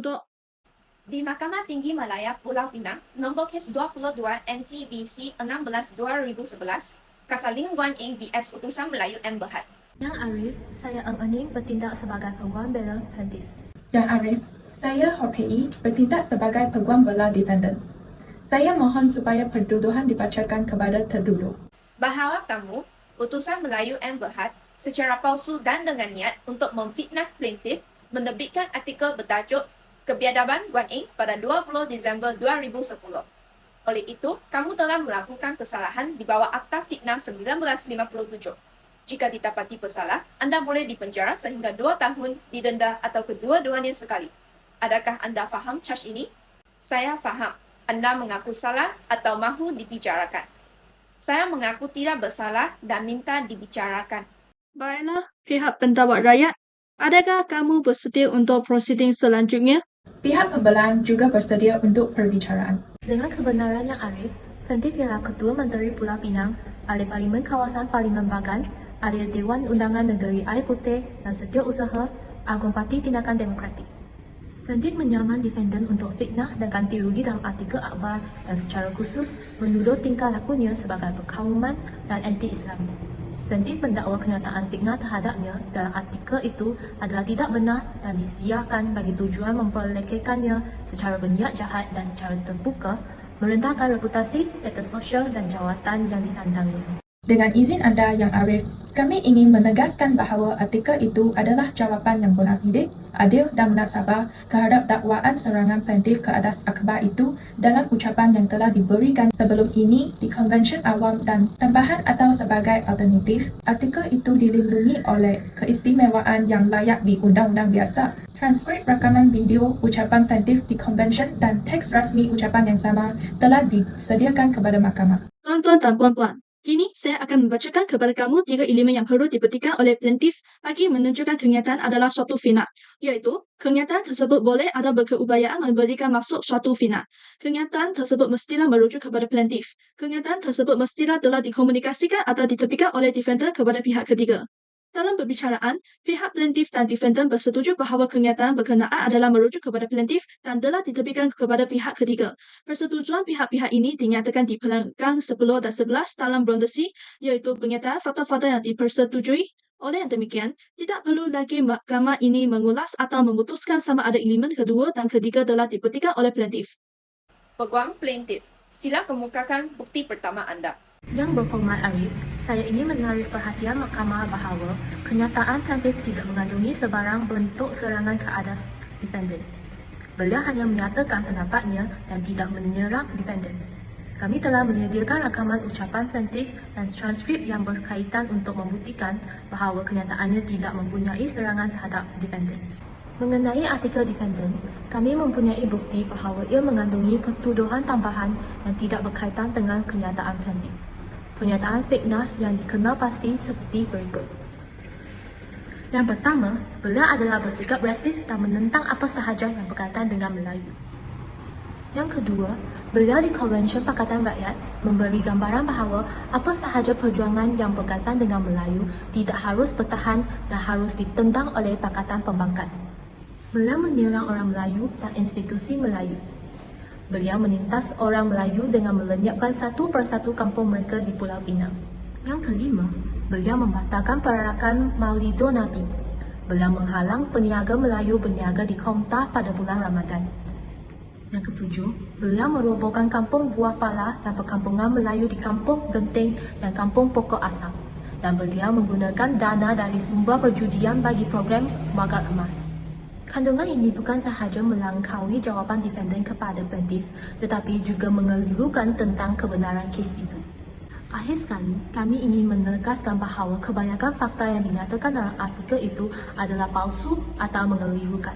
duduk. Di Mahkamah Tinggi Malaya Pulau Pinang, nombor kes 22 NCBC 16/2011, Kasaling Guan Eng vs Utusan Melayu M. Berhad. Yang Arif, saya Ening bertindak sebagai peguam bela plaintiff. Yang Arif, saya Horpei bertindak sebagai peguam bela defendant. Saya mohon supaya pertuduhan dibacakan kepada tertuduh. Bahawa kamu, Utusan Melayu M. Berhad, secara palsu dan dengan niat untuk memfitnah plaintiff, menerbitkan artikel bertajuk Kebiadaban Guan Eng pada 20 Disember 2010. Oleh itu, kamu telah melakukan kesalahan di bawah Akta Fitnah 1957. Jika didapati bersalah, anda boleh dipenjara sehingga 2 tahun, didenda atau kedua-duanya sekali. Adakah anda faham charge ini? Saya faham. Anda mengaku salah atau mahu dibicarakan. Saya mengaku tidak bersalah dan minta dibicarakan. Baiklah, pihak pendakwa rakyat. Adakah kamu bersedia untuk prosiding selanjutnya? Pihak pembelaan juga bersedia untuk perbicaraan. Dengan kebenaran Yang Arif, plaintiff ialah Ketua Menteri Pulau Pinang, Ahli Parlimen Kawasan Parlimen Bagan, Ahli Dewan Undangan Negeri Air Putih dan Setiausaha Agung Parti Tindakan Demokratik. Plaintiff menyaman defendant untuk fitnah dan ganti rugi dalam artikel akhbar dan secara khusus menuduh tingkah lakunya sebagai berkauman dan anti-Islam. Plaintiff mendakwa kenyataan fitnah terhadapnya dalam artikel itu adalah tidak benar dan disiarkan bagi tujuan memperlekehkannya secara berniat jahat dan secara terbuka, merendahkan reputasi, status sosial dan jawatan yang disandangnya. Dengan izin anda, Yang Arif, kami ingin menegaskan bahawa artikel itu adalah jawapan yang bona-fide, adil dan munasabah terhadap dakwaan serangan plaintiff ke atas akhbar itu dalam ucapan yang telah diberikan sebelum ini di Konvensyen Awam dan tambahan atau sebagai alternatif. Artikel itu dilindungi oleh keistimewaan yang layak di undang-undang biasa. Transkrip rakaman video ucapan plaintiff di Konvensyen dan teks rasmi ucapan yang sama telah disediakan kepada mahkamah. Tuan-tuan dan puan-puan, kini saya akan membacakan kepada kamu 3 elemen yang perlu dibuktikan oleh plaintiff bagi menunjukkan kenyataan adalah suatu fitnah, iaitu kenyataan tersebut boleh atau berkeupayaan memberikan maksud suatu fitnah. Kenyataan tersebut mestilah merujuk kepada plaintiff. Kenyataan tersebut mestilah telah dikomunikasikan atau ditepikan oleh defendant kepada pihak ketiga. Dalam perbicaraan, pihak plaintiff dan defendant bersetuju bahawa kenyataan berkenaan adalah merujuk kepada plaintiff dan telah ditepikan kepada pihak ketiga. Persetujuan pihak-pihak ini dinyatakan di pelanggan 10 dan 11 dalam Bronze C, iaitu pernyataan fakta-fakta yang dipersetujui. Oleh yang demikian, tidak perlu lagi mahkamah ini mengulas atau memutuskan sama ada elemen kedua dan ketiga telah dibuktikan oleh plaintiff. Peguam plaintiff, sila kemukakan bukti pertama anda. Yang berhormat Arif, saya ingin menarik perhatian mahkamah bahawa kenyataan plaintiff tidak mengandungi sebarang bentuk serangan ke atas defendant. Beliau hanya menyatakan pendapatnya dan tidak menyerang defendant. Kami telah menyediakan rakaman ucapan plaintiff dan transkrip yang berkaitan untuk membuktikan bahawa kenyataannya tidak mempunyai serangan terhadap defendant. Mengenai artikel defendant, kami mempunyai bukti bahawa ia mengandungi pertuduhan tambahan yang tidak berkaitan dengan kenyataan plaintiff. Pernyataan fitnah yang dikenal pasti seperti berikut. Yang pertama, beliau adalah bersikap rasis dan menentang apa sahaja yang berkaitan dengan Melayu. Yang kedua, beliau di Konvensyen Pakatan Rakyat memberi gambaran bahawa apa sahaja perjuangan yang berkaitan dengan Melayu tidak harus bertahan dan harus ditendang oleh Pakatan Pembangkang. Beliau menyerang orang Melayu dan institusi Melayu. Beliau menindas orang Melayu dengan melenyapkan satu persatu kampung mereka di Pulau Pinang. Yang kelima, beliau membatalkan perarakan Maulido Nabi. Beliau menghalang peniaga Melayu berniaga di Komtah pada bulan Ramadan. Yang ketujuh, beliau merobohkan kampung Buah Pala dan perkampungan Melayu di Kampung Genting dan Kampung Pokok Asam. Dan beliau menggunakan dana dari sumber perjudian bagi program Magar Emas. Kandungan ini bukan sahaja melangkaui jawapan defendant kepada plaintiff, tetapi juga mengelirukan tentang kebenaran kes itu. Akhir sekali, kami ingin menegaskan bahawa kebanyakan fakta yang dinyatakan dalam artikel itu adalah palsu atau mengelirukan.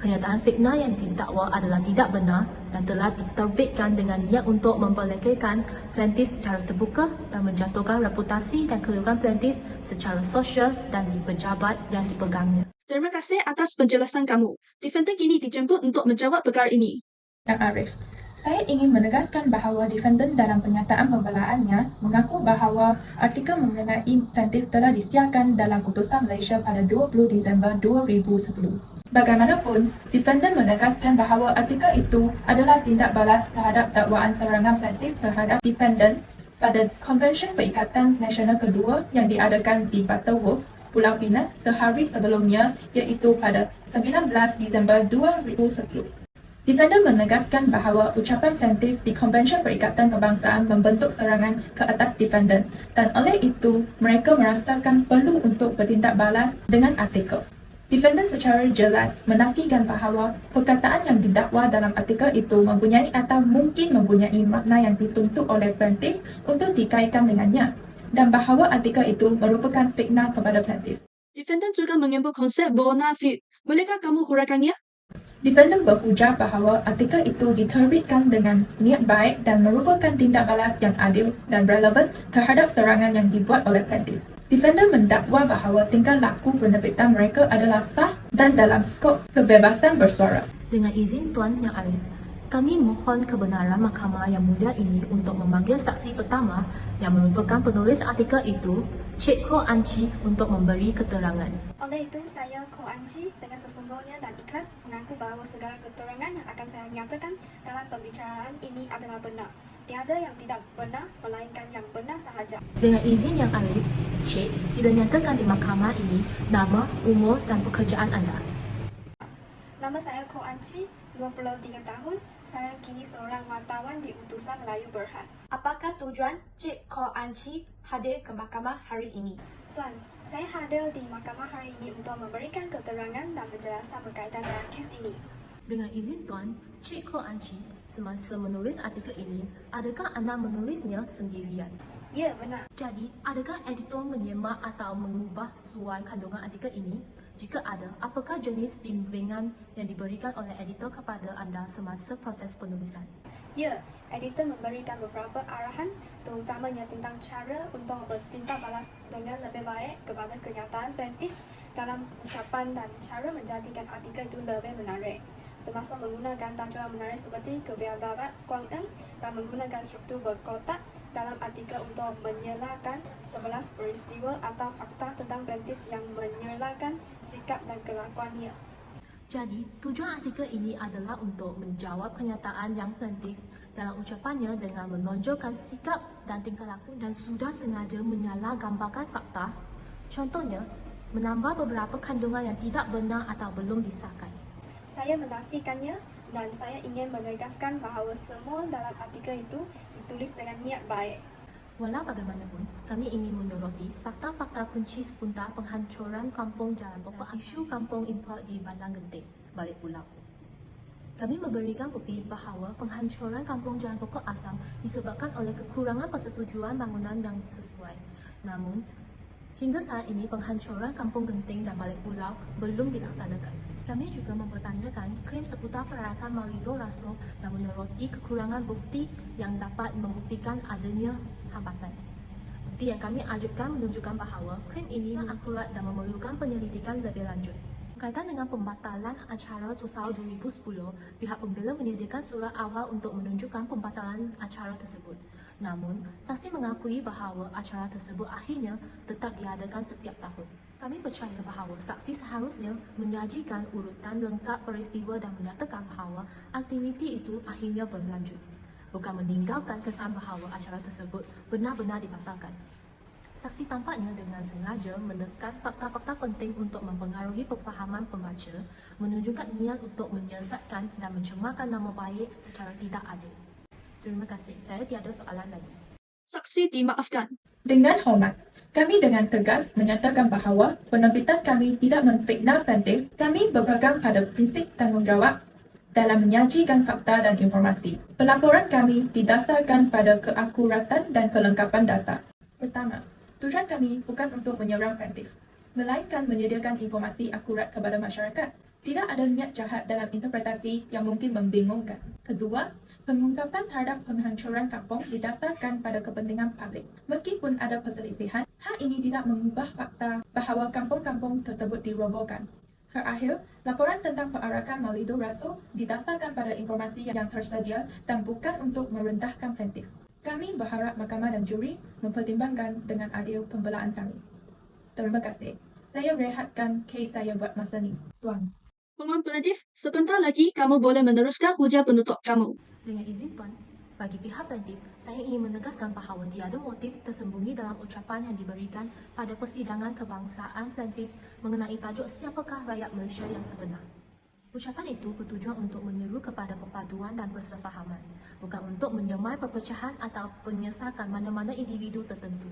Kenyataan fitnah yang didakwa adalah tidak benar dan telah diterbitkan dengan niat untuk memperlekehkan plaintiff secara terbuka dan menjatuhkan reputasi dan kedudukan plaintiff secara sosial dan di pejabat yang dipegangnya. Terima kasih atas penjelasan kamu. Defendant kini dijemput untuk menjawab perkara ini. Yang Arif, saya ingin menegaskan bahawa defendant dalam pernyataan pembelaannya mengaku bahawa artikel mengenai plaintiff telah disiarkan dalam Utusan Malaysia pada 20 Disember 2010. Bagaimanapun, defendant menegaskan bahawa artikel itu adalah tindak balas terhadap dakwaan serangan plaintiff terhadap defendant pada Konvensyen Perikatan Nasional kedua yang diadakan di Butterworth, Pulau Pinang sehari sebelumnya iaitu pada 19 Disember 2010. Defendant menegaskan bahawa ucapan plaintiff di Konvensyen Perikatan Kebangsaan membentuk serangan ke atas defendant dan oleh itu mereka merasakan perlu untuk bertindak balas dengan artikel. Defendant secara jelas menafikan bahawa perkataan yang didakwa dalam artikel itu mempunyai atau mungkin mempunyai makna yang dituntut oleh plaintiff untuk dikaitkan dengannya dan bahawa artikel itu merupakan fitnah kepada plaintiff. Defendant juga menyebut konsep bonafide. Bolehkah kamu huraikannya? Defendant berujar bahawa artikel itu diterbitkan dengan niat baik dan merupakan tindak balas yang adil dan relevan terhadap serangan yang dibuat oleh plaintiff. Defendant mendakwa bahawa tingkah laku penerbitan mereka adalah sah dan dalam skop kebebasan bersuara. Dengan izin Tuan Yang Arif, kami mohon kebenaran Mahkamah Yang Mulia ini untuk memanggil saksi pertama yang merupakan penulis artikel itu, Cik Ko Anci, untuk memberi keterangan. Oleh itu, saya Ko Anci dengan sesungguhnya dan ikhlas mengaku bahawa segala keterangan yang akan saya nyatakan dalam pembicaraan ini adalah benar. Tiada yang tidak benar, melainkan yang benar sahaja. Dengan izin Yang Arif, Cik, sila nyatakan di mahkamah ini nama, umur dan pekerjaan anda. Nama saya Ko Anci, 23 tahun. Saya kini seorang wartawan di Utusan Melayu Berhad. Apakah tujuan Cik Ko Anci hadir ke mahkamah hari ini? Tuan, saya hadir di mahkamah hari ini untuk memberikan keterangan dan penjelasan berkaitan dengan kes ini. Dengan izin Tuan, Cik Ko Anci, semasa menulis artikel ini, adakah anda menulisnya sendirian? Ya, benar. Jadi, adakah editor menyemak atau mengubah suai kandungan artikel ini? Jika ada, apakah jenis bimbingan yang diberikan oleh editor kepada anda semasa proses penulisan? Ya, editor memberikan beberapa arahan, terutamanya tentang cara untuk bertindak balas dengan lebih baik kepada kenyataan plaintiff dalam ucapan dan cara menjadikan artikel itu lebih menarik, termasuk menggunakan tajuan menarik seperti kebiadaban Guangeng dan menggunakan struktur berkotak dalam artikel untuk menyerahkan 11 peristiwa atau fakta tentang plaintiff yang menyerahkan sikap dan kelakuannya. Jadi, tujuan artikel ini adalah untuk menjawab kenyataan yang plaintiff dalam ucapannya dengan menonjolkan sikap dan tingkah laku dan sudah sengaja menyalahgambarkan fakta. Contohnya, menambah beberapa kandungan yang tidak benar atau belum disahkan. Saya menafikannya dan saya ingin menegaskan bahawa semua dalam artikel itu ditulis dengan niat baik. Walau bagaimanapun, kami ingin menyoroti fakta-fakta kunci seputar penghancuran kampung jalan pokok isu kampung import di Bandar Genting, Balik Pulau. Kami memberikan bukti bahawa penghancuran kampung jalan pokok asam disebabkan oleh kekurangan persetujuan bangunan yang sesuai. Namun, hingga saat ini penghancuran kampung Genting dan Balik Pulau belum dilaksanakan. Kami juga mempertanyakan klaim seputar perarakan Malido Raso dan menyoroti kekurangan bukti yang dapat membuktikan adanya hambatan. Bukti yang kami ajukan menunjukkan bahawa klaim ini akurat dan memerlukan penyelidikan lebih lanjut. Berkaitan dengan pembatalan acara Tusau 2010, pihak pembela menyediakan surat awal untuk menunjukkan pembatalan acara tersebut. Namun, saksi mengakui bahawa acara tersebut akhirnya tetap diadakan setiap tahun. Kami percaya bahawa saksi seharusnya menyajikan urutan lengkap peristiwa dan menyatakan bahawa aktiviti itu akhirnya berlanjut, bukan meninggalkan kesan bahawa acara tersebut benar-benar dibatalkan. Saksi tampaknya dengan sengaja menekan fakta-fakta penting untuk mempengaruhi pemahaman pembaca, menunjukkan niat untuk menyesatkan dan mencemarkan nama baik secara tidak adil. Terima kasih. Saya tiada soalan lagi. Saksi dimaafkan. Dengan hormat, kami dengan tegas menyatakan bahawa penerbitan kami tidak memfitnah plaintiff. Kami berpegang pada prinsip tanggungjawab dalam menyajikan fakta dan informasi. Pelaporan kami didasarkan pada keakuratan dan kelengkapan data. Pertama, tujuan kami bukan untuk menyerang plaintiff, melainkan menyediakan informasi akurat kepada masyarakat. Tidak ada niat jahat dalam interpretasi yang mungkin membingungkan. Kedua, pengungkapan terhadap penghancuran kampung didasarkan pada kepentingan publik. Meskipun ada perselisihan, hal ini tidak mengubah fakta bahawa kampung-kampung tersebut dirobohkan. Terakhir, laporan tentang perarakan Malido Raso didasarkan pada informasi yang tersedia dan bukan untuk merendahkan plaintiff. Kami berharap mahkamah dan juri mempertimbangkan dengan adil pembelaan kami. Terima kasih. Saya rehatkan kes saya buat masa ni, Tuan. Penguat plaintif, sebentar lagi kamu boleh meneruskan hujah penuntut kamu. Dengan izin Tuan, bagi pihak plaintif, saya ingin menegaskan bahawa tiada motif tersembunyi dalam ucapan yang diberikan pada persidangan kebangsaan plaintif mengenai tajuk siapakah rakyat Malaysia yang sebenar. Ucapan itu bertujuan untuk menyeru kepada perpaduan dan persefahaman, bukan untuk menyemai perpecahan atau penyesakan mana-mana individu tertentu.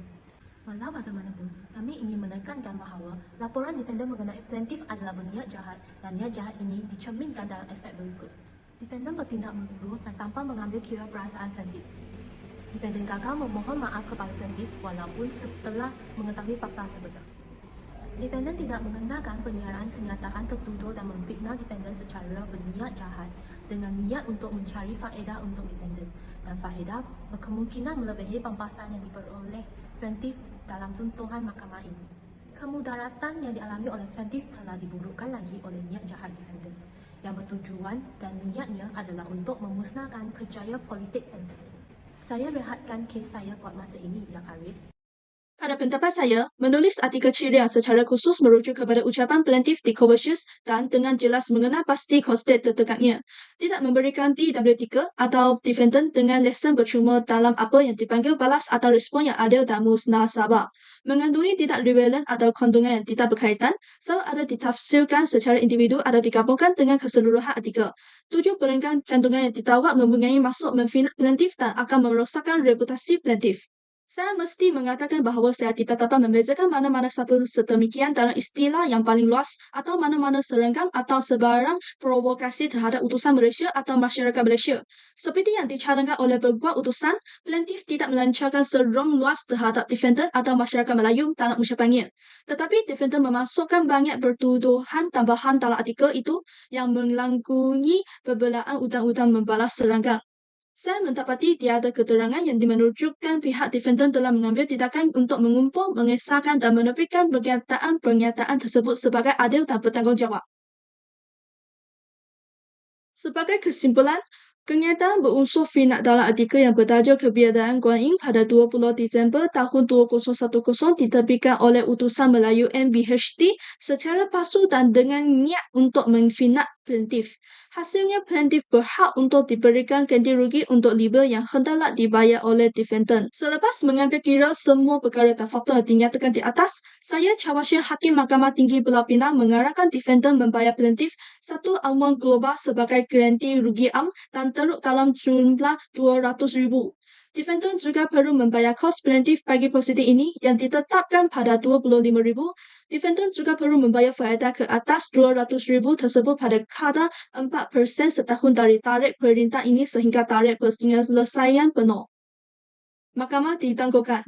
Walau bagaimanapun, kami ingin menekankan bahawa laporan defender mengenai plaintif adalah berniat jahat dan niat jahat ini dicerminkan dalam aspek berikut. Defendant bertindak menuduh dan tanpa mengambil kira perasaan plaintif. Defendant gagal memohon maaf kepada plaintif walaupun setelah mengetahui fakta sebenar. Defendant tidak mengendalikan penyiaran kenyataan tertuduh dan memfitnah defendant secara berniat jahat dengan niat untuk mencari faedah untuk defendant, dan faedah berkemungkinan melebihi pampasan yang diperoleh plaintif dalam tuntutan mahkamah ini. Kemudaratan yang dialami oleh plaintif telah diburukkan lagi oleh niat jahat defendant yang bertujuan dan niatnya adalah untuk memusnahkan kerjaya politik plaintif. Saya rehatkan kes saya buat masa ini, Yang Arif. Pada pendapat saya, menulis artikel ceria secara khusus merujuk kepada ucapan plaintif di Covercious dan dengan jelas mengenal pasti konsep terdekatnya. Tidak memberikan DW3 atau defendant dengan lesen percuma dalam apa yang dipanggil balas atau respon yang adil dan musnasabah. Mengandungi tidak relevan atau kandungan yang tidak berkaitan, sama ada ditafsirkan secara individu atau digabungkan dengan keseluruhan artikel. 7 perenggan kandungan yang ditawar mempunyai maksud memfitnah plaintif dan akan merosakkan reputasi plaintif. Saya mesti mengatakan bahawa saya tidak dapat membezakan mana-mana satu sedemikian dalam istilah yang paling luas atau mana-mana serangkam atau sebarang provokasi terhadap utusan Malaysia atau masyarakat Malaysia. Seperti yang dicadangkan oleh berbuat utusan, plaintif tidak melancarkan serang luas terhadap defendant atau masyarakat Melayu dalam ucapannya. Tetapi defendant memasukkan banyak pertuduhan tambahan dalam artikel itu yang melangkungi perbelaan undang-undang membalas serangkam. Saya mendapati tiada keterangan yang menunjukkan pihak defendant telah mengambil tindakan untuk mengumpul, mengesahkan dan menepikan pernyataan tersebut sebagai adil dan bertanggungjawab. Sebagai kesimpulan, kenyataan berunsur fitnah dalam artikel yang bertajuk Kebiadaan Guan Yin pada 20 Disember tahun 2010 diterbitkan oleh Utusan Melayu MBHT secara palsu dan dengan niat untuk memfitnah plaintif. Hasilnya plaintif berhak untuk diberikan ganti rugi untuk libel yang hendaklah dibayar oleh defendant. Selepas mengambil kira semua perkara dan faktor yang dinyatakan di atas, saya Cawasya Hakim Mahkamah Tinggi Pulau Pinang mengarahkan defendant membayar plaintif satu aumuan global sebagai ganti rugi am dan teruk dalam jumlah RM200,000. Defendant juga perlu membayar kos plaintif bagi prosedur ini yang ditetapkan pada RM25,000. Defendant juga perlu membayar faedah ke atas RM200,000 tersebut pada kadar 4% setahun dari tarikh perintah ini sehingga tarikh penyelesaian penuh. Mahkamah ditangguhkan.